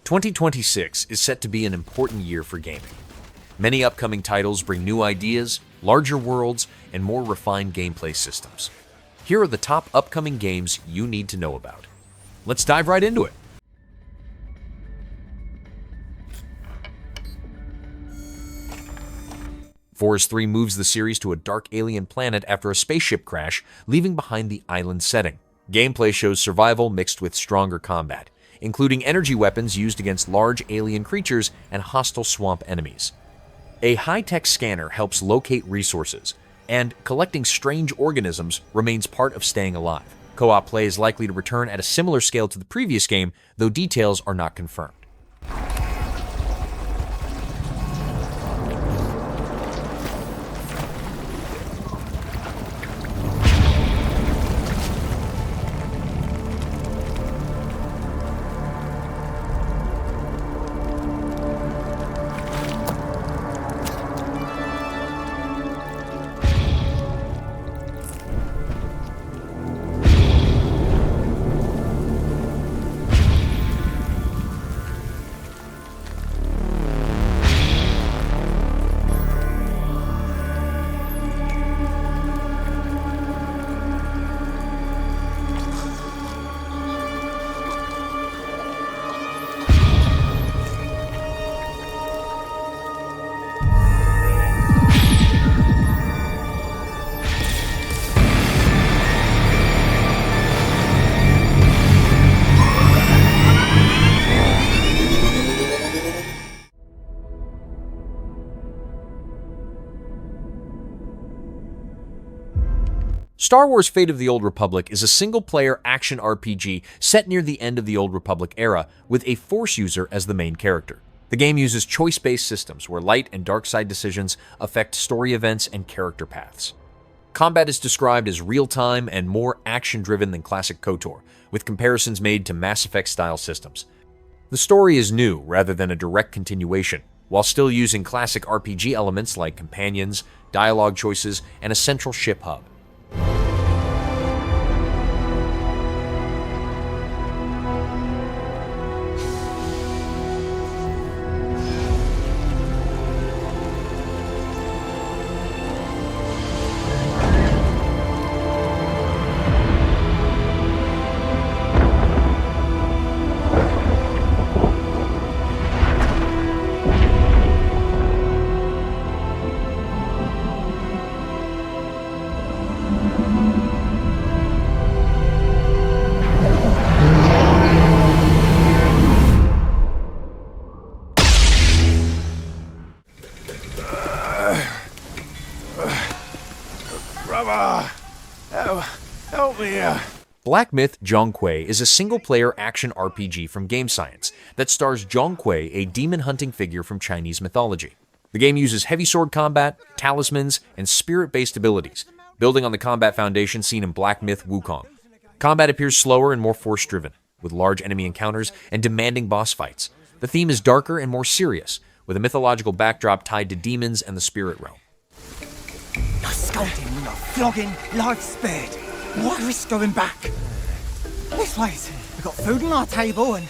2026 is set to be an important year for gaming. Many upcoming titles bring new ideas, larger worlds, and more refined gameplay systems. Here are the top upcoming games you need to know about. Let's dive right into it. Forza 3 moves the series to a dark alien planet after a spaceship crash, leaving behind the island setting. Gameplay shows survival mixed with stronger combat, including energy weapons used against large alien creatures and hostile swamp enemies. A high-tech scanner helps locate resources, and collecting strange organisms remains part of staying alive. Co-op play is likely to return at a similar scale to the previous game, though details are not confirmed. Star Wars: Fate of the Old Republic is a single-player action RPG set near the end of the Old Republic era, with a Force user as the main character. The game uses choice-based systems where light and dark side decisions affect story events and character paths. Combat is described as real-time and more action-driven than classic KOTOR, with comparisons made to Mass Effect-style systems. The story is new rather than a direct continuation, while still using classic RPG elements like companions, dialogue choices, and a central ship hub. Help me. Black Myth: Zhong is a single-player action RPG from Game Science that stars Zhong, a demon-hunting figure from Chinese mythology. The game uses heavy sword combat, talismans, and spirit-based abilities, building on the combat foundation seen in Black Myth: Wukong. Combat appears slower and more force-driven, with large enemy encounters and demanding boss fights. The theme is darker and more serious, with a mythological backdrop tied to demons and the spirit realm. You're scolding, you're flogging, life spared. Why risk going back? This way, we've got food on our table and...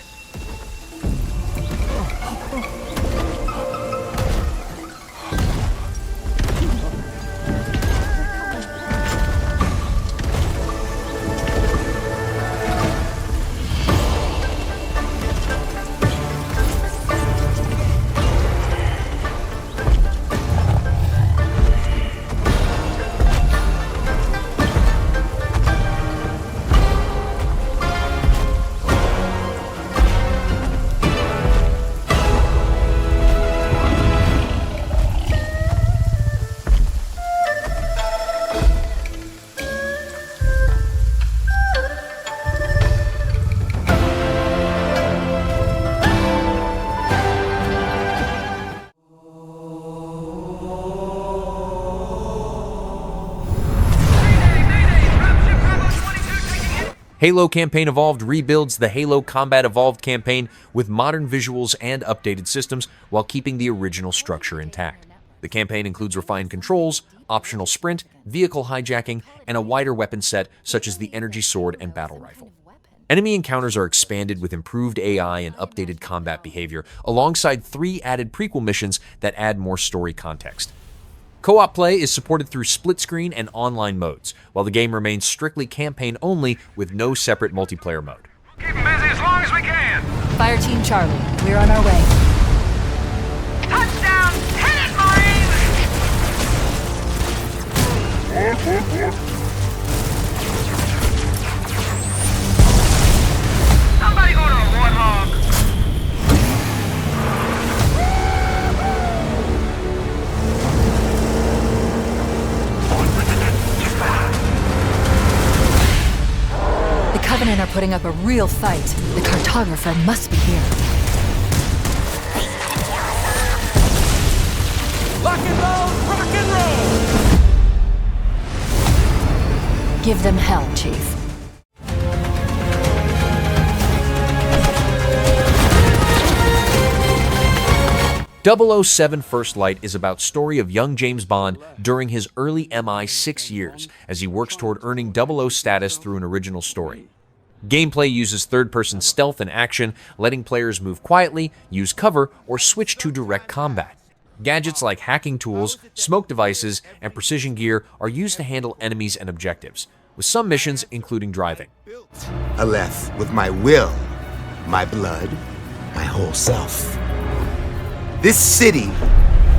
Halo Campaign Evolved rebuilds the Halo Combat Evolved campaign with modern visuals and updated systems while keeping the original structure intact. The campaign includes refined controls, optional sprint, vehicle hijacking, and a wider weapon set such as the energy sword and battle rifle. Enemy encounters are expanded with improved AI and updated combat behavior, alongside 3 added prequel missions that add more story context. Co-op play is supported through split-screen and online modes, while the game remains strictly campaign-only with no separate multiplayer mode. Keep 'em busy as long as we can. Fire Team Charlie, we're on our way. Touchdown! Hit it, Marines! Somebody go to a warthog. The Covenant are putting up a real fight. The cartographer must be here. Lock and load, rock and roll! Give them hell, Chief. .007 First Light is about story of young James Bond during his early MI6 years as he works toward earning 00 status through an original story. Gameplay uses third-person stealth and action, letting players move quietly, use cover, or switch to direct combat. Gadgets like hacking tools, smoke devices, and precision gear are used to handle enemies and objectives, with some missions including driving. Aleph, with my will, my blood, my whole self. This city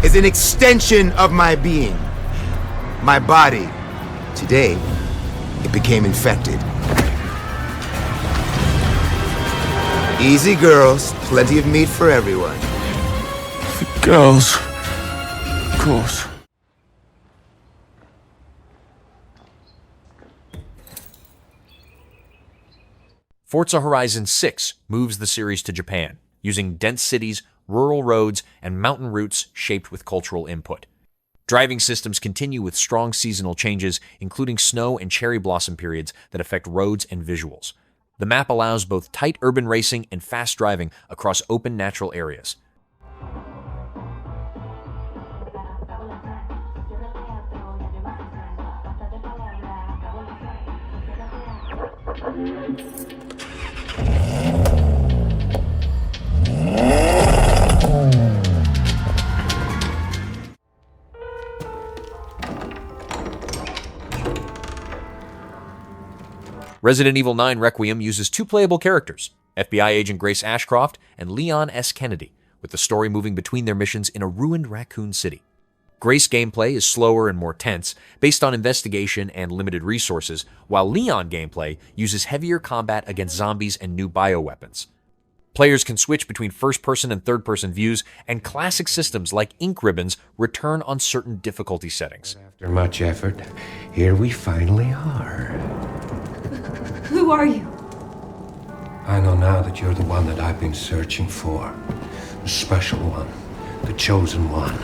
is an extension of my being, my body. Today, it became infected. Easy girls, plenty of meat for everyone. Girls, of course. Forza Horizon 6 moves the series to Japan, using dense cities, rural roads, and mountain routes shaped with cultural input. Driving systems continue with strong seasonal changes, including snow and cherry blossom periods that affect roads and visuals. The map allows both tight urban racing and fast driving across open natural areas. Resident Evil 9 Requiem uses 2 playable characters, FBI agent Grace Ashcroft and Leon S. Kennedy, with the story moving between their missions in a ruined raccoon city. Grace gameplay is slower and more tense, based on investigation and limited resources, while Leon gameplay uses heavier combat against zombies and new bioweapons. Players can switch between first-person and third-person views, and classic systems like ink ribbons return on certain difficulty settings. After much effort, here we finally are. Who are you? I know now that you're the one that I've been searching for. The special one. The chosen one.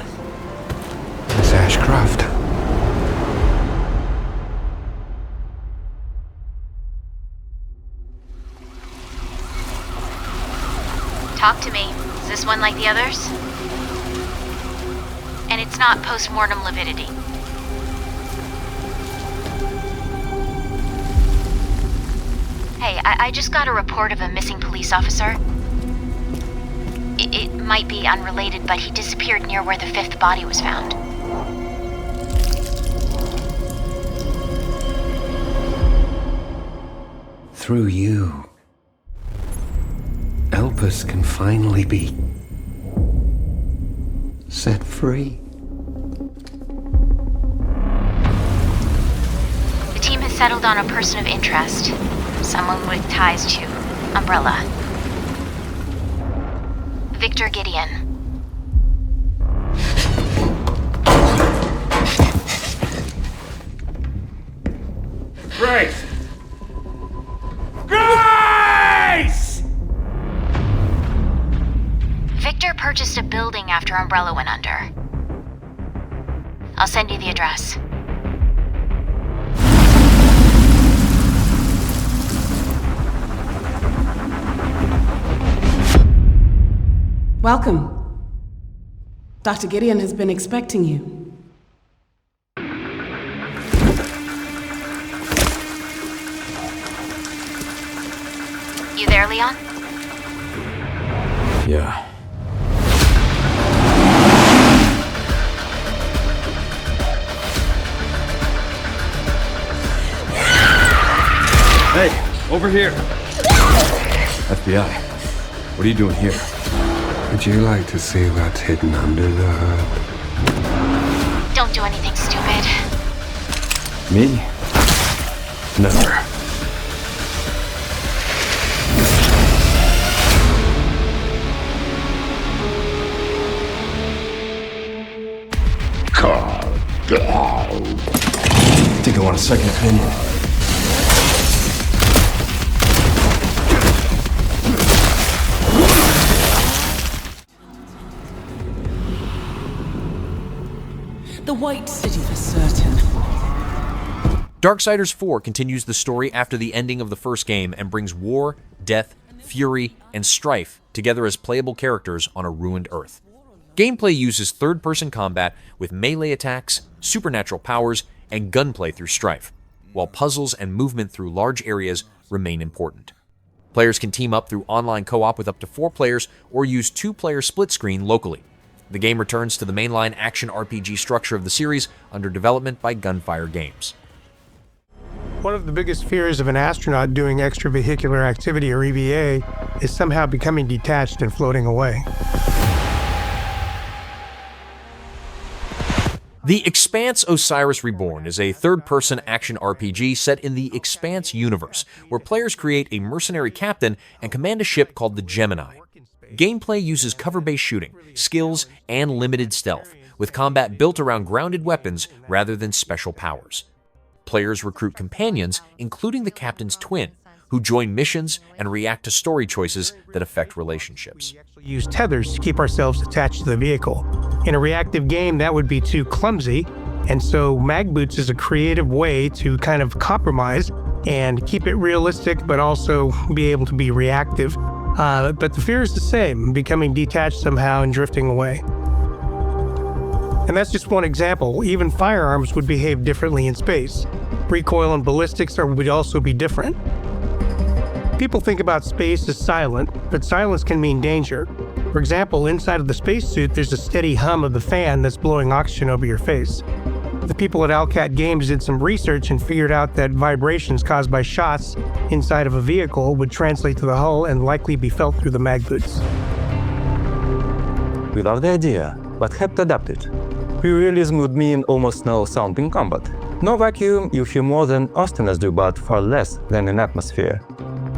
Miss Ashcroft. Talk to me. Is this one like the others? And it's not post-mortem lividity. Hey, I just got a report of a missing police officer. It might be unrelated, but he disappeared near where the 5th body was found. Through you, Elpis can finally be set free. The team has settled on a person of interest. Someone with ties to Umbrella. Victor Gideon. Grace! Grace! Victor purchased a building after Umbrella went under. I'll send you the address. Welcome. Dr. Gideon has been expecting you. You there, Leon? Yeah. Hey, over here. FBI. What are you doing here? Would you like to see what's hidden under the hood? Don't do anything stupid. Me? Never. Think I want a second opinion. The White City for certain. Darksiders 4 continues the story after the ending of the first game and brings war, death, fury, and strife together as playable characters on a ruined Earth. Gameplay uses third-person combat with melee attacks, supernatural powers, and gunplay through strife, while puzzles and movement through large areas remain important. Players can team up through online co-op with up to 4 players or use 2-player split screen locally. The game returns to the mainline action RPG structure of the series under development by Gunfire Games. One of the biggest fears of an astronaut doing extravehicular activity, or EVA, is somehow becoming detached and floating away. The Expanse Osiris Reborn is a third-person action RPG set in the Expanse universe, where players create a mercenary captain and command a ship called the Gemini. Gameplay uses cover-based shooting, skills, and limited stealth, with combat built around grounded weapons rather than special powers. Players recruit companions, including the captain's twin, who join missions and react to story choices that affect relationships. We use tethers to keep ourselves attached to the vehicle. In a reactive game, that would be too clumsy, and so mag boots is a creative way to kind of compromise and keep it realistic, but also be able to be reactive. But the fear is the same, becoming detached somehow and drifting away. And that's just one example. Even firearms would behave differently in space. Recoil and ballistics would also be different. People think about space as silent, but silence can mean danger. For example, inside of the spacesuit, there's a steady hum of the fan that's blowing oxygen over your face. The people at Alcat Games did some research and figured out that vibrations caused by shots inside of a vehicle would translate to the hull and likely be felt through the mag boots. We love the idea, but have to adapt it. Pre-realism would mean almost no sound in combat. No vacuum, you hear more than Osiris do, but far less than in atmosphere.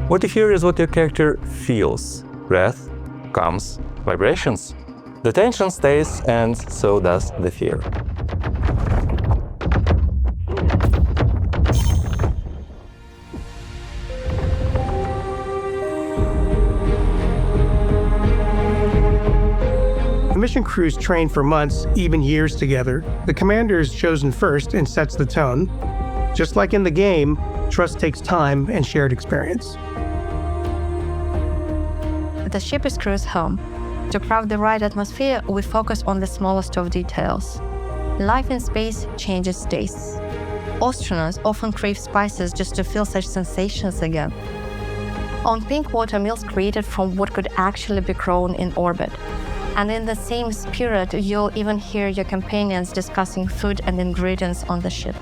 What you hear is what your character feels. Breath, comes, vibrations. The tension stays, and so does the fear. The mission crews train for months, even years together. The commander is chosen first and sets the tone. Just like in the game, trust takes time and shared experience. The ship is crew's home. To craft the right atmosphere, we focus on the smallest of details. Life in space changes tastes. Astronauts often crave spices just to feel such sensations again. On pink water meals created from what could actually be grown in orbit. And in the same spirit, you'll even hear your companions discussing food and ingredients on the ship.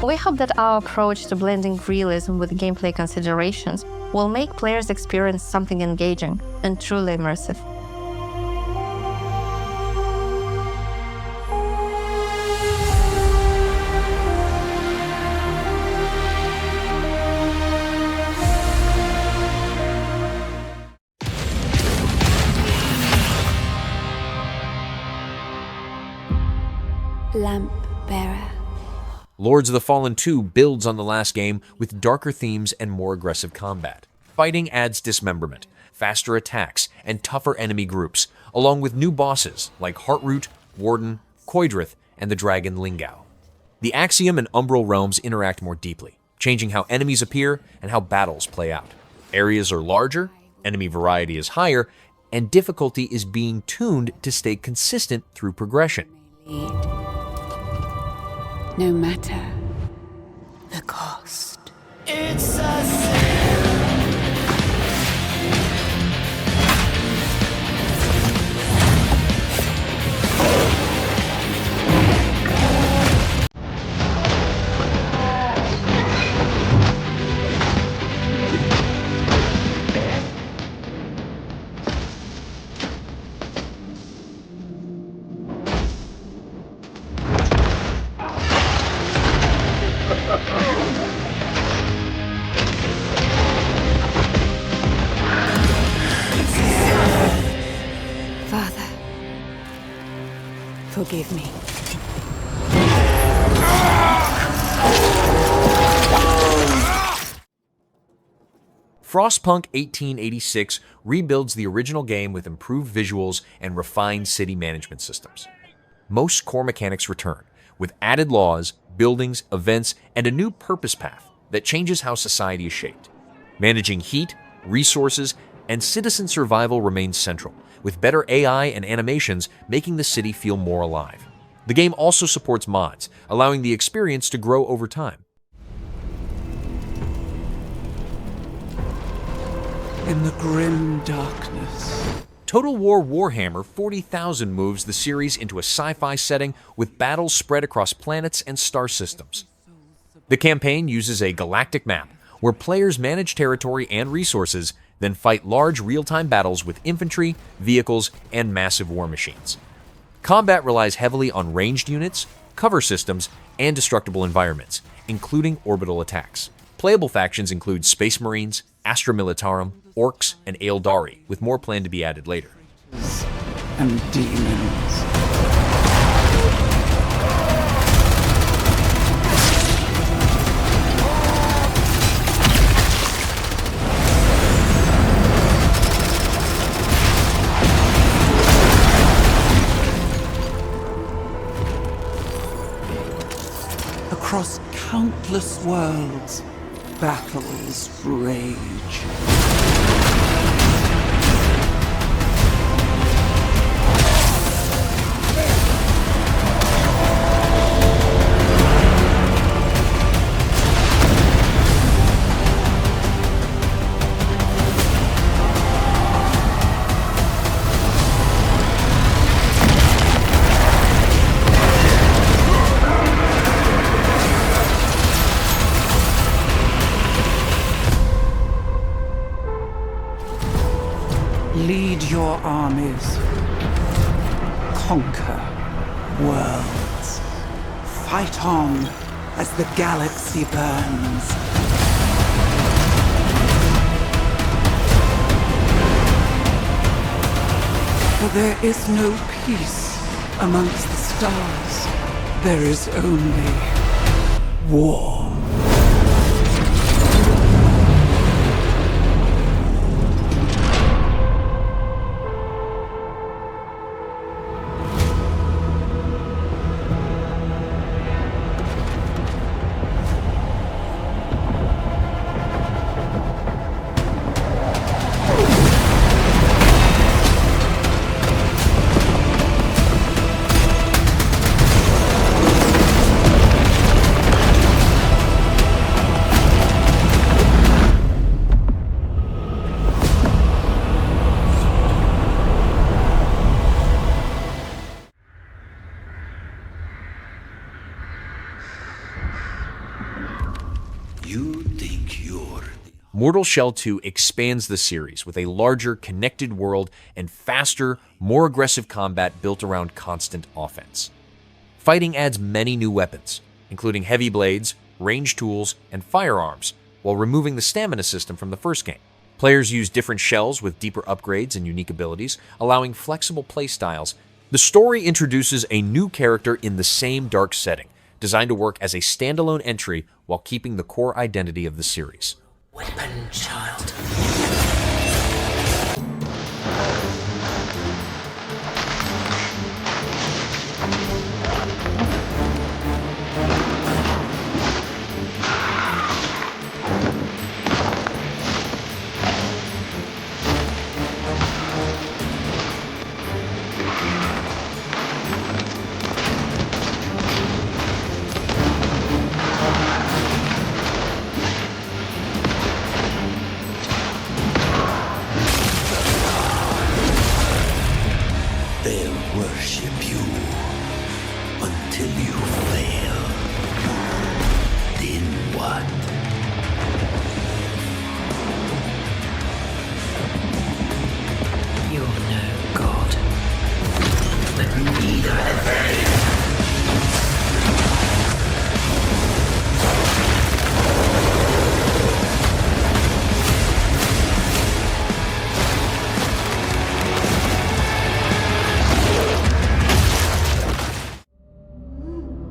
We hope that our approach to blending realism with gameplay considerations will make players experience something engaging and truly immersive. Lamp Bearer. Lords of the Fallen 2 builds on the last game with darker themes and more aggressive combat. Fighting adds dismemberment, faster attacks, and tougher enemy groups, along with new bosses like Heartroot, Warden, Koidrith, and the dragon Lingao. The Axiom and Umbral realms interact more deeply, changing how enemies appear and how battles play out. Areas are larger, enemy variety is higher, and difficulty is being tuned to stay consistent through progression. No matter the cost. It's a sin. Forgive me. Frostpunk 1886 rebuilds the original game with improved visuals and refined city management systems. Most core mechanics return, with added laws, buildings, events, and a new purpose path that changes how society is shaped. Managing heat, resources, and citizen survival remains central, with better AI and animations making the city feel more alive. The game also supports mods, allowing the experience to grow over time. In the grim darkness. Total War Warhammer 40,000 moves the series into a sci-fi setting with battles spread across planets and star systems. The campaign uses a galactic map where players manage territory and resources, then fight large real-time battles with infantry, vehicles, and massive war machines. Combat relies heavily on ranged units, cover systems, and destructible environments, including orbital attacks. Playable factions include Space Marines, Astra Militarum, Orcs, and Eldari, with more planned to be added later. And demons. Across countless worlds, battles rage. Lead your armies. Conquer worlds. Fight on as the galaxy burns. For there is no peace amongst the stars. There is only war. Mortal Shell 2 expands the series with a larger, connected world and faster, more aggressive combat built around constant offense. Fighting adds many new weapons, including heavy blades, ranged tools, and firearms, while removing the stamina system from the first game. Players use different shells with deeper upgrades and unique abilities, allowing flexible playstyles. The story introduces a new character in the same dark setting, designed to work as a standalone entry while keeping the core identity of the series. Weapon, child.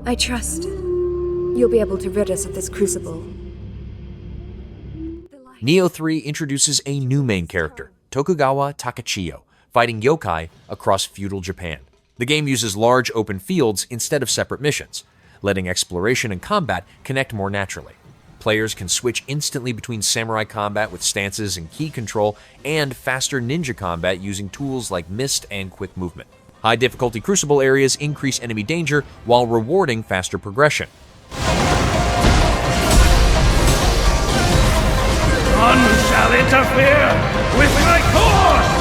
I trust you'll be able to rid us of this crucible. Nioh 3 introduces a new main character, Tokugawa Takachiyo, fighting yokai across feudal Japan. The game uses large open fields instead of separate missions, letting exploration and combat connect more naturally. Players can switch instantly between samurai combat with stances and key control and faster ninja combat using tools like mist and quick movement. High difficulty crucible areas increase enemy danger while rewarding faster progression. None shall interfere with my course!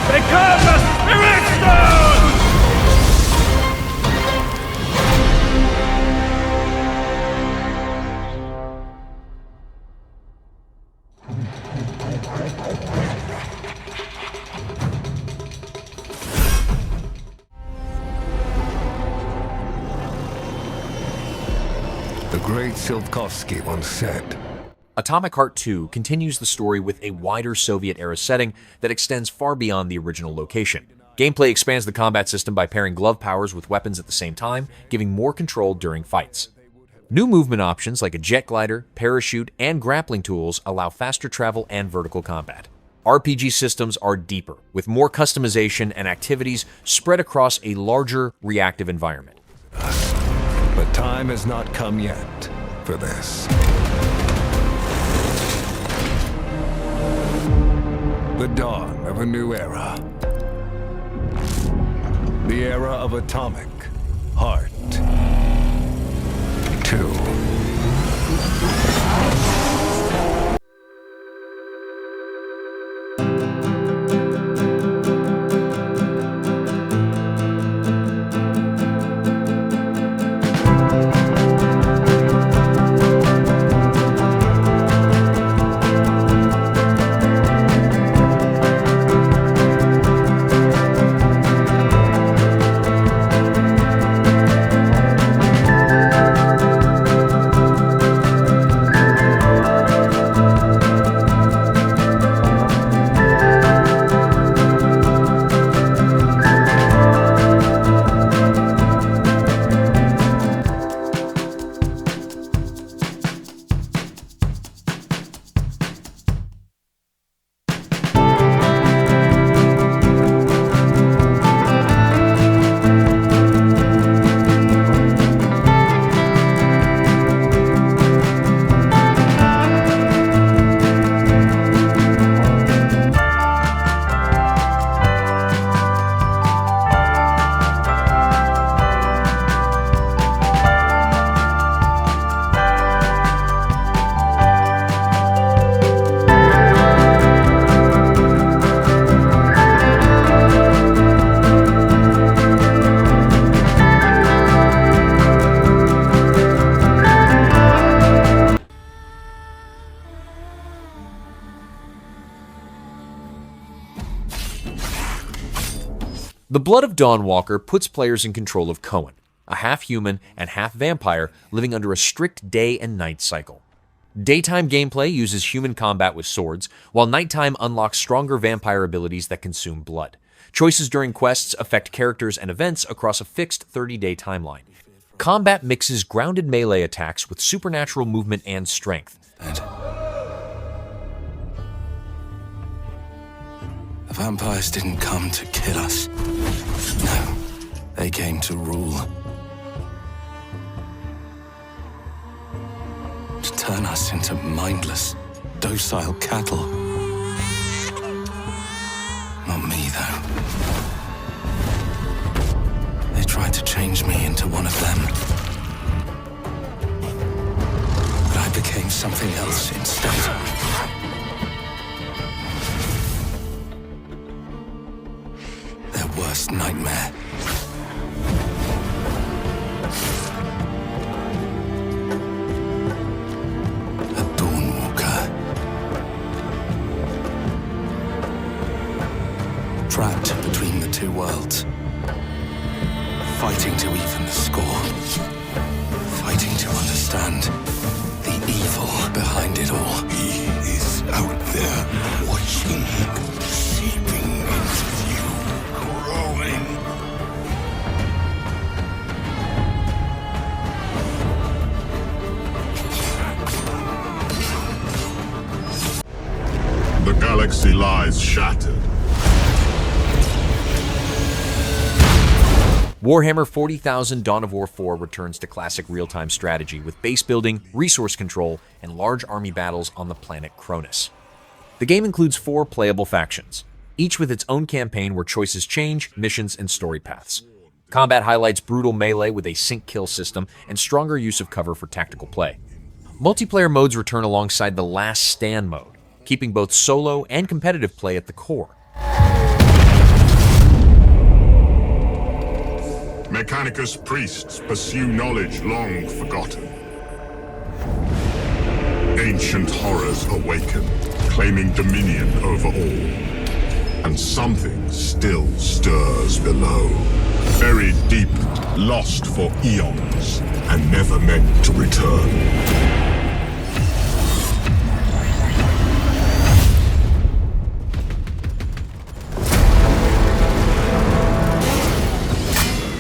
Become a spirit stone! The great Silkovsky once said, Atomic Heart 2 continues the story with a wider Soviet-era setting that extends far beyond the original location. Gameplay expands the combat system by pairing glove powers with weapons at the same time, giving more control during fights. New movement options like a jet glider, parachute, and grappling tools allow faster travel and vertical combat. RPG systems are deeper, with more customization and activities spread across a larger, reactive environment. but time has not come yet for this. The dawn of a new era. The era of Atomic Heart 2. The Blood of Dawnwalker puts players in control of Cohen, a half-human and half-vampire living under a strict day and night cycle. Daytime gameplay uses human combat with swords, while nighttime unlocks stronger vampire abilities that consume blood. Choices during quests affect characters and events across a fixed 30-day timeline. Combat mixes grounded melee attacks with supernatural movement and strength. The vampires didn't come to kill us. No, they came to rule. To turn us into mindless, docile cattle. Not me, though. They tried to change me into one of them. But I became something else instead. Worst nightmare. A Dawnwalker. Trapped between the two worlds. Fighting to even the score. Fighting to understand the evil behind it all. He is out there watching, seeping into you. lies shattered. Warhammer 40,000 Dawn of War 4 returns to classic real-time strategy with base building, resource control, and large army battles on the planet Cronus. The game includes 4 playable factions, each with its own campaign where choices change, missions, and story paths. Combat highlights brutal melee with a sync-kill system and stronger use of cover for tactical play. Multiplayer modes return alongside the Last Stand mode, keeping both solo and competitive play at the core. Mechanicus priests pursue knowledge long forgotten. Ancient horrors awaken, claiming dominion over all. And something still stirs below. Buried deep, lost for eons, and never meant to return.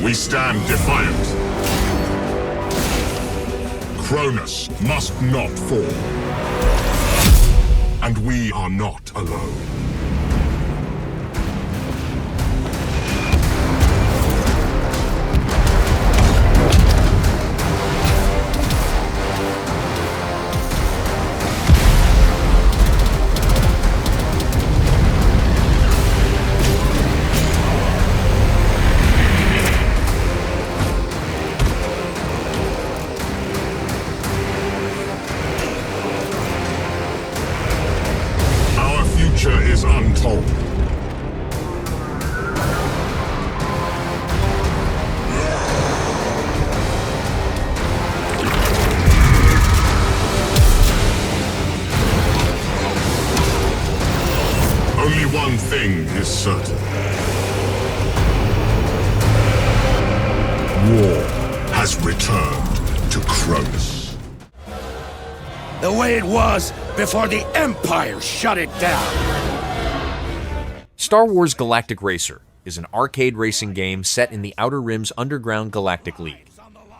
We stand defiant. Cronus must not fall. And we are not alone. Is untold. Only one thing is certain. War has returned to Cronus. The way it was before the Empire shut it down. Star Wars Galactic Racer is an arcade racing game set in the Outer Rim's underground Galactic League.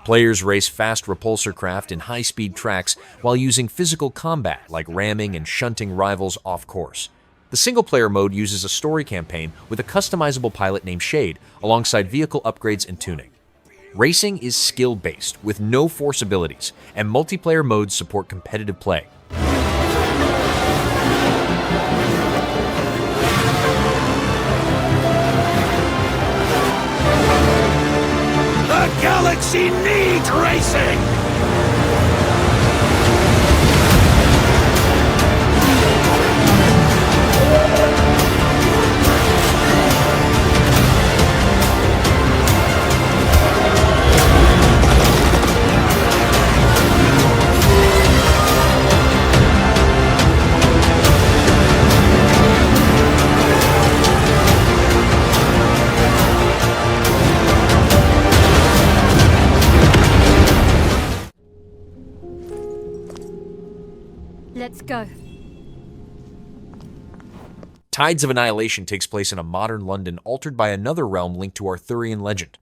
Players race fast repulsor craft in high-speed tracks while using physical combat like ramming and shunting rivals off course. The single-player mode uses a story campaign with a customizable pilot named Shade, alongside vehicle upgrades and tuning. Racing is skill-based, with no force abilities, and multiplayer modes support competitive play. The galaxy needs racing! Let's go. Tides of Annihilation takes place in a modern London altered by another realm linked to Arthurian legend.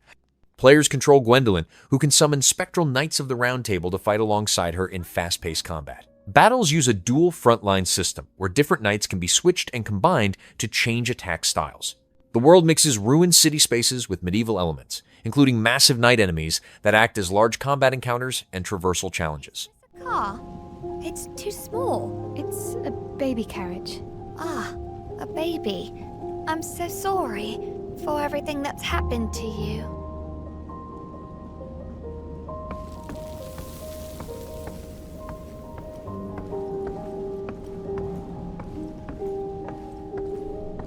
Players control Gwendolyn, who can summon spectral Knights of the Round Table to fight alongside her in fast-paced combat. Battles use a dual frontline system, where different knights can be switched and combined to change attack styles. The world mixes ruined city spaces with medieval elements, including massive knight enemies that act as large combat encounters and traversal challenges. Car? It's too small. It's a baby carriage. Ah, a baby. I'm so sorry for everything that's happened to you.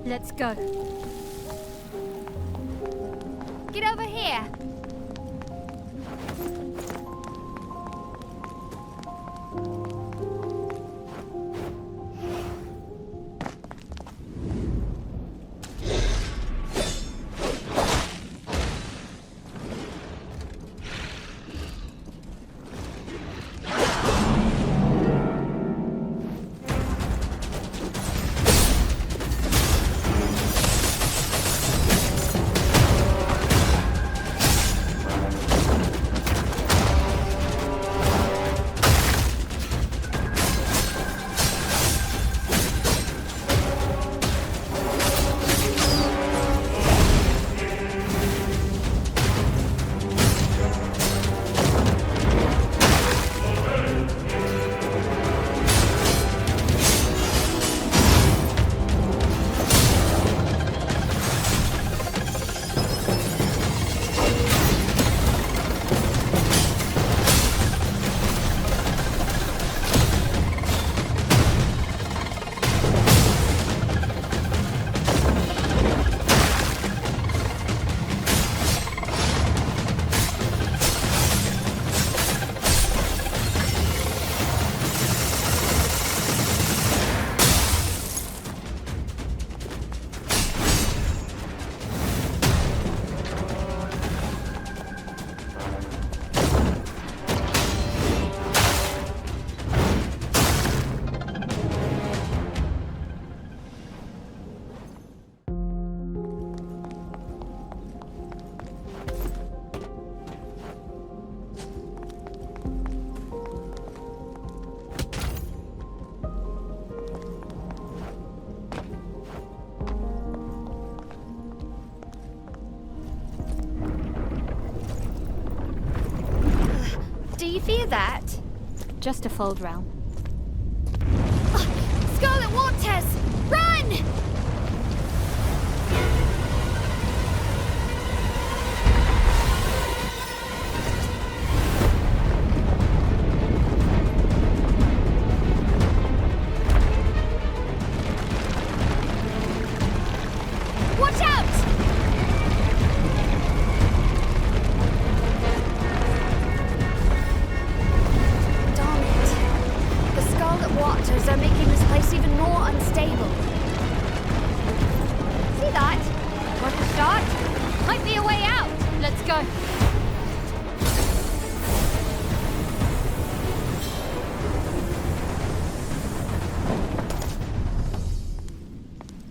Let's go. Get over here. you fear that? Just a fold realm. Scarlet Waters! Run! Watch out! Darn it. The Scarlet Waters are making this place even more unstable. See that? Want to start? Might be a way out. Let's go.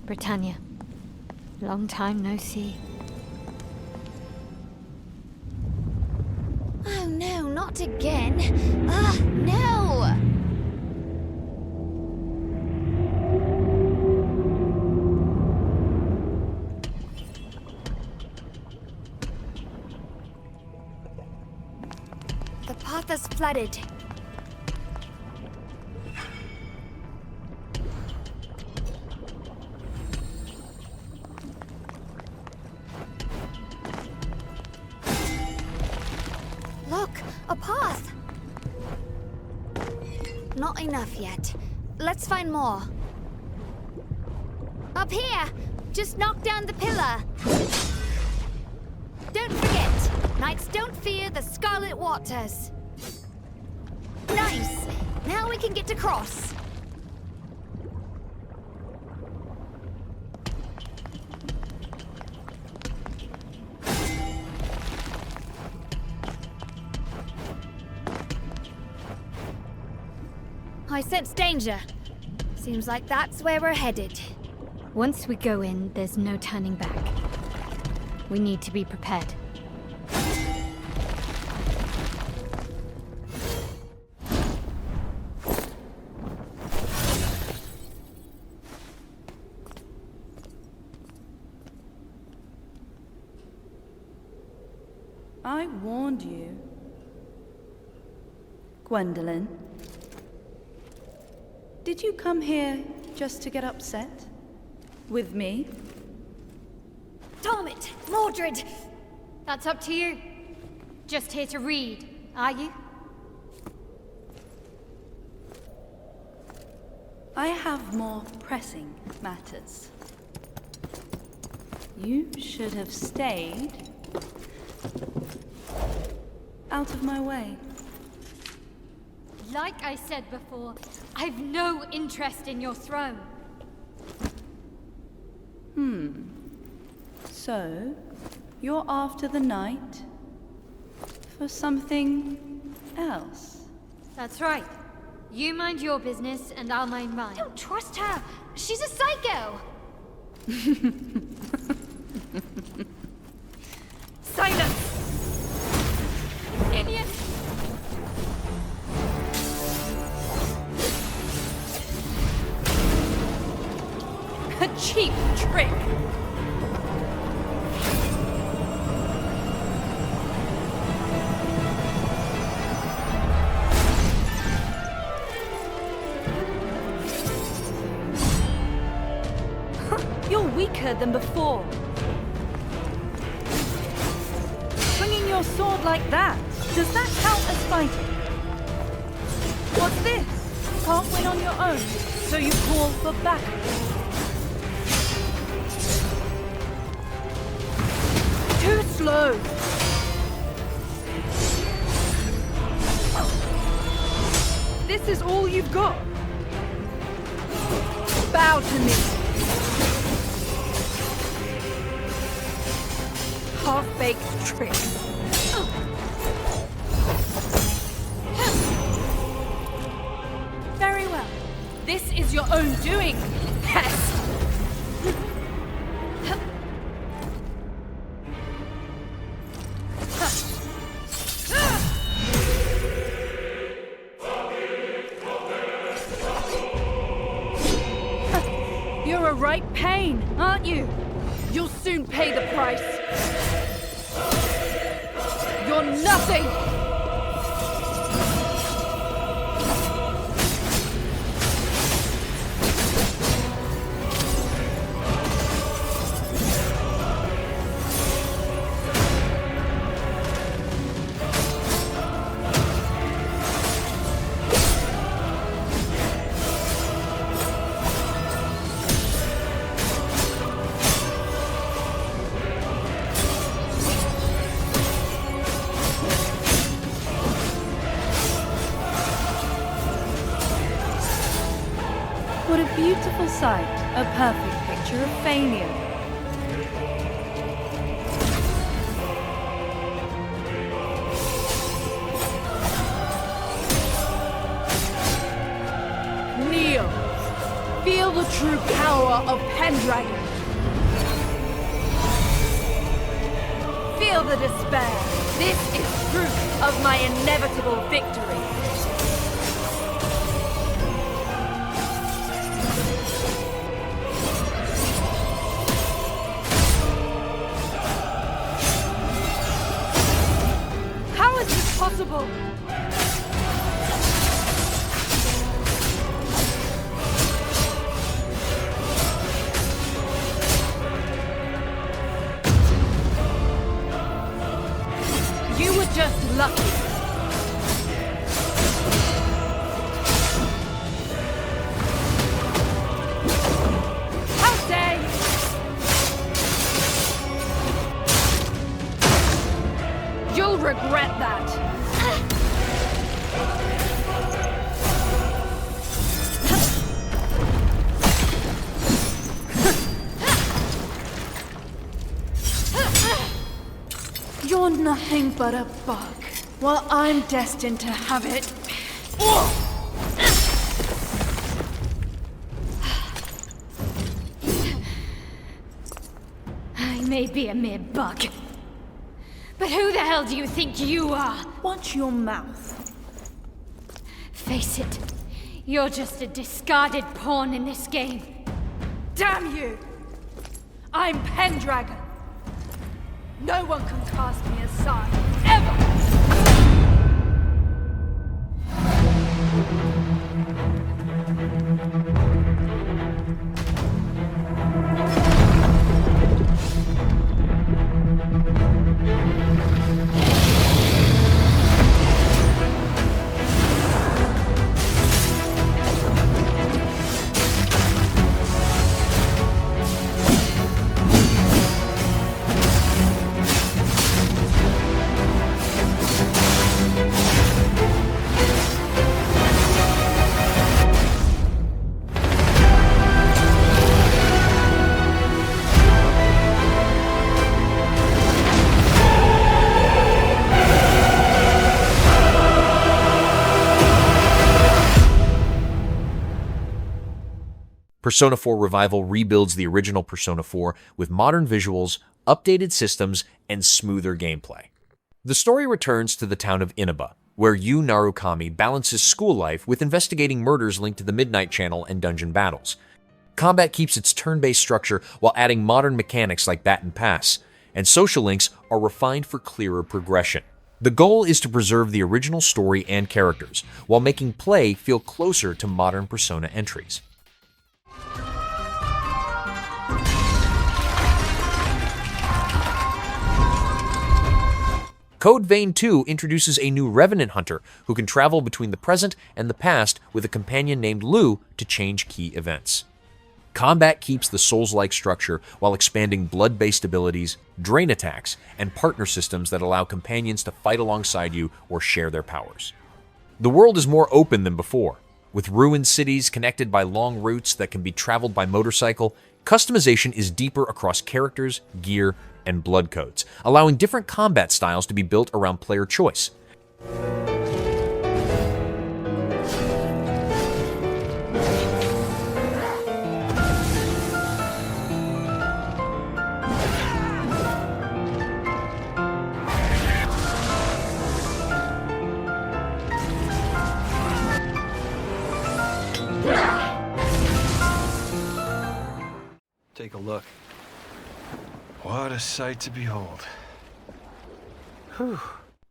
Britannia. Long time no see. Oh no, not again. Ah, no! The path is flooded. Look, a path. Not enough yet. Let's find more. Up here! Just knock down the pillar. Don't forget, knights don't fear the Scarlet Waters. Nice! Now we can get across. I sense danger. Seems like that's where we're headed. Once we go in, there's no turning back. We need to be prepared. I warned you. Gwendolyn. Did you come here just to get upset? With me? Damn it! Mordred! That's up to you. Just here to read, are you? I have more pressing matters. You should have stayed out of my way. Like I said before, I've no interest in your throne. So, you're after the knight for something else? That's right. You mind your business, and I'll mind mine. Don't trust her! She's a psycho! Silence! Idiot! A cheap trick! You're weaker than before. Swinging your sword like that, does that count as fighting? What's this? Can't win on your own, so you call for backup. Too slow. This is all you've got. Bow to me. Half-baked trick. Very well. This is your own doing, pest. You're a right pain, aren't you? You'll soon pay the price. You're nothing! beautiful sight, a perfect picture of failure. Nioh, feel the true power of Pendragon. Feel the despair. This is proof of my inevitable victory. How is this possible? You were just lucky. How dare you? You'll regret that. You're nothing but a bug. Well, I'm destined to have it. I may be a mere bug. But who the hell do you think you are? Watch your mouth. Face it, you're just a discarded pawn in this game. Damn you! I'm Pendragon. No one can cast me aside, ever! Persona 4 Revival rebuilds the original Persona 4 with modern visuals, updated systems, and smoother gameplay. The story returns to the town of Inaba, where Yu Narukami balances school life with investigating murders linked to the Midnight Channel and dungeon battles. Combat keeps its turn-based structure while adding modern mechanics like Bat and Pass, and social links are refined for clearer progression. The goal is to preserve the original story and characters, while making play feel closer to modern Persona entries. Code Vein 2 introduces a new Revenant Hunter who can travel between the present and the past with a companion named Lu to change key events. Combat keeps the Souls-like structure while expanding blood-based abilities, drain attacks, and partner systems that allow companions to fight alongside you or share their powers. The world is more open than before, with ruined cities connected by long routes that can be traveled by motorcycle. Customization is deeper across characters, gear, and blood codes, allowing different combat styles to be built around player choice. Take a look. What a sight to behold. Whew.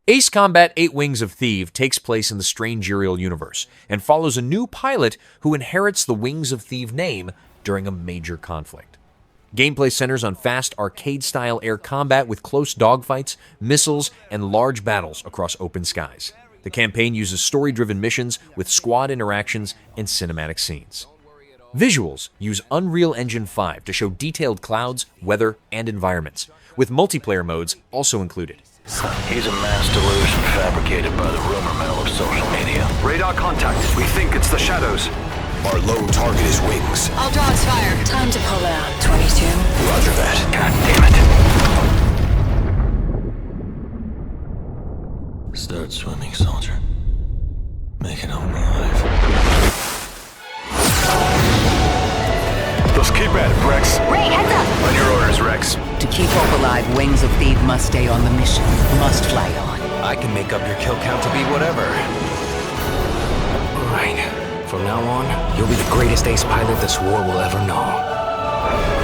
Ace Combat 8 Wings of Theve takes place in the Strange Uriel universe and follows a new pilot who inherits the Wings of Theve name during a major conflict. Gameplay centers on fast arcade-style air combat with close dogfights, missiles, and large battles across open skies. The campaign uses story-driven missions with squad interactions and cinematic scenes. Visuals use Unreal Engine 5 to show detailed clouds, weather, and environments, with multiplayer modes also included. He's a mass delusion fabricated by the rumor mill of social media. Radar contact. We think it's the shadows. Our lone target is wings. I'll draw its fire. Time to pull out. 22. Roger that. God damn it. Start swimming, soldier. Make it home alive. Let's keep at it, Rex. Ray, heads up! On your orders, Rex. To keep Hope alive, Wings of Theve must stay on the mission. Must fly on. I can make up your kill count to be whatever. Right. From now on, you'll be the greatest ace pilot this war will ever know.